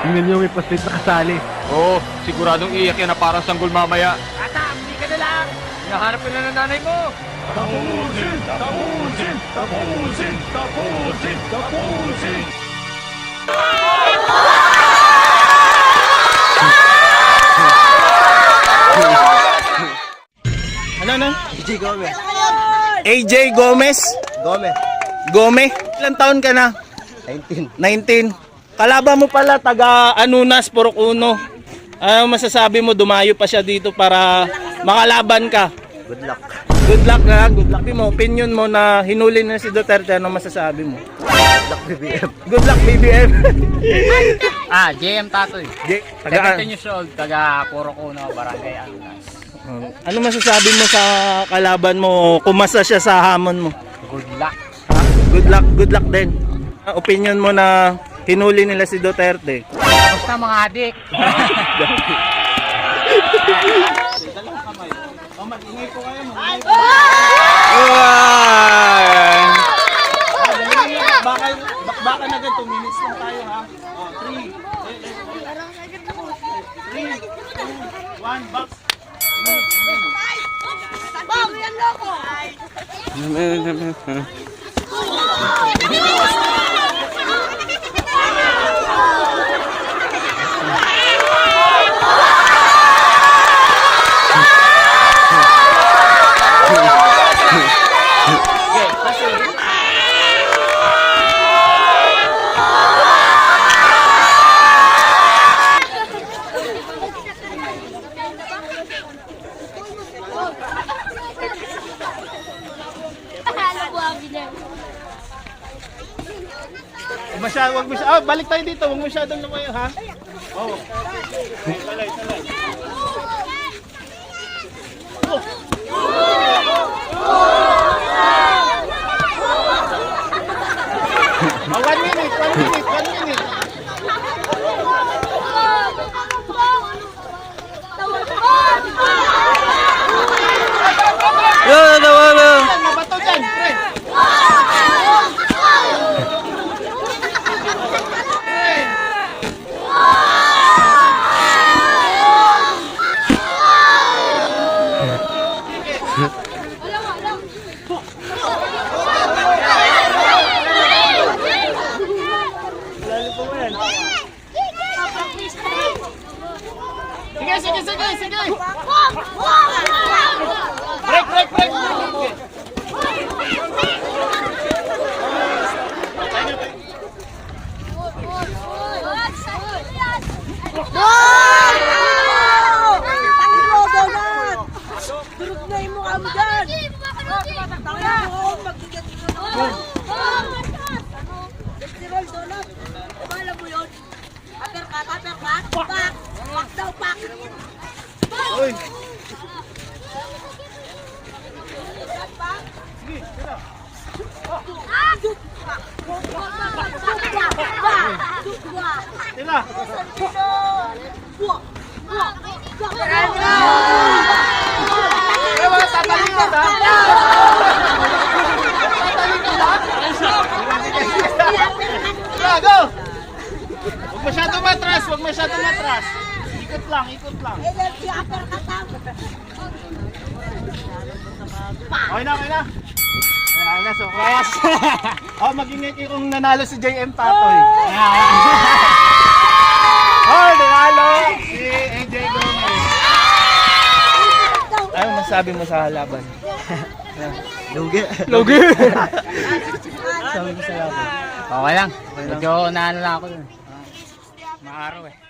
Tingnan niyo, may paslit na kasali. Oo, siguradong iiyak yan na parang sanggol mamaya. Ata, hindi ka na lang! Hinahanap ka na ng nanay mo! Tapusin! Tapusin! Tapusin! Tapusin! Tapusin! Ano? AJ Gomez. AJ Gomez? Gomez? Ilang taon ka na? 19. Kalaban mo pala, taga Anunas, Purok Uno. Ano masasabi mo, dumayo pa siya dito para makalaban ka? Good luck. Good luck na, good luck. Mo, opinion mo na hinuli na si Duterte, ano masasabi mo? Good luck, BBM. Good luck, BBM. JM Tatoy. Taga, 17 years old, taga Purok Uno, Barangay Anunas. ano masasabi mo sa kalaban mo? Kumasa siya sa hamon mo? Good luck. Good luck din. Opinion mo na hinuli nila si Duterte? Basta mga adik. Baka na ganito, 2 minutes lang tayo ha. 3, 1, box. Bang, yan loko! Wag mo siya. Balik tayo dito. Wag mo masyadong lumayo, ha? Oo. Talay. Oh, 1 minute. Mabato dyan, pre. Sige. Break. Durog na yung mukha mo dyan! Tangin mo, magiging festival donut! Bala mo yun? Uppercut! Pak! Pak daw, pak! Uy. Tila. Tatalikod ha? Go! Huwag masyadong matras. Ikot lang. Energy uppercut lang! Okay na. Ayan na, so class. Mag-ingay kung nanalo si JM Tatoy. Nanalo si AJ Gomez. Ano masabi mo sa laban? Lugi. Sabi mo sa laban. Okay lang. Medyo naano lang ako dun. Maaraw eh.